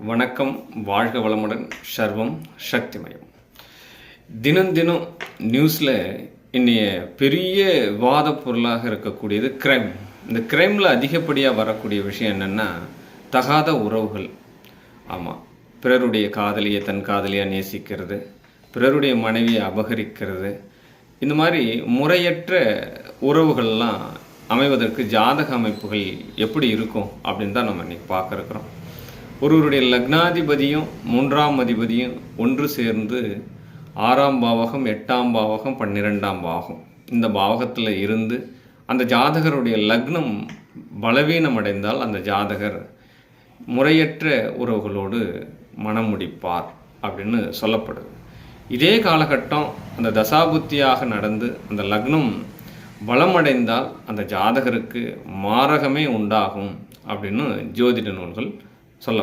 வணக்கம், வாழ்க வளமுடன். சர்வம் சக்திமயம். தினம் தினம் நியூஸில் இன்னைய பெரிய விவாத பொருளாக இருக்கக்கூடியது கிரைம். இந்த கிரைமில் அதிகப்படியாக வரக்கூடிய விஷயம் என்னென்னா தகாத உறவுகள். ஆமாம், பிறருடைய காதலியை தன் காதலியாக நேசிக்கிறது, பிறருடைய மனைவியை அபகரிக்கிறது, இந்த மாதிரி முறையற்ற உறவுகள்லாம் அமைவதற்கு ஜாதக அமைப்புகள் எப்படி இருக்கும் அப்படின்னு தான் நம்ம இன்றைக்கி பார்க்க இருக்கிறோம். ஒருவருடைய லக்னாதிபதியும் 3ஆம் அதிபதியும் ஒன்று சேர்ந்து 6ஆம் பாவகம், 8ஆம் பாவகம், 12ஆம் பாவகம் இந்த பாவகத்தில் இருந்து அந்த ஜாதகருடைய லக்னம் பலவீனம் அடைந்தால் அந்த ஜாதகர் முறையற்ற உறவுகளோடு மனம் முடிப்பார் அப்படின்னு சொல்லப்படுது. இதே காலகட்டம் அந்த தசாபுத்தியாக நடந்து அந்த லக்னம் பலமடைந்தால் அந்த ஜாதகருக்கு மாரகமே உண்டாகும் அப்படின்னு ஜோதிட நூல்கள் சொல்லப்படும்.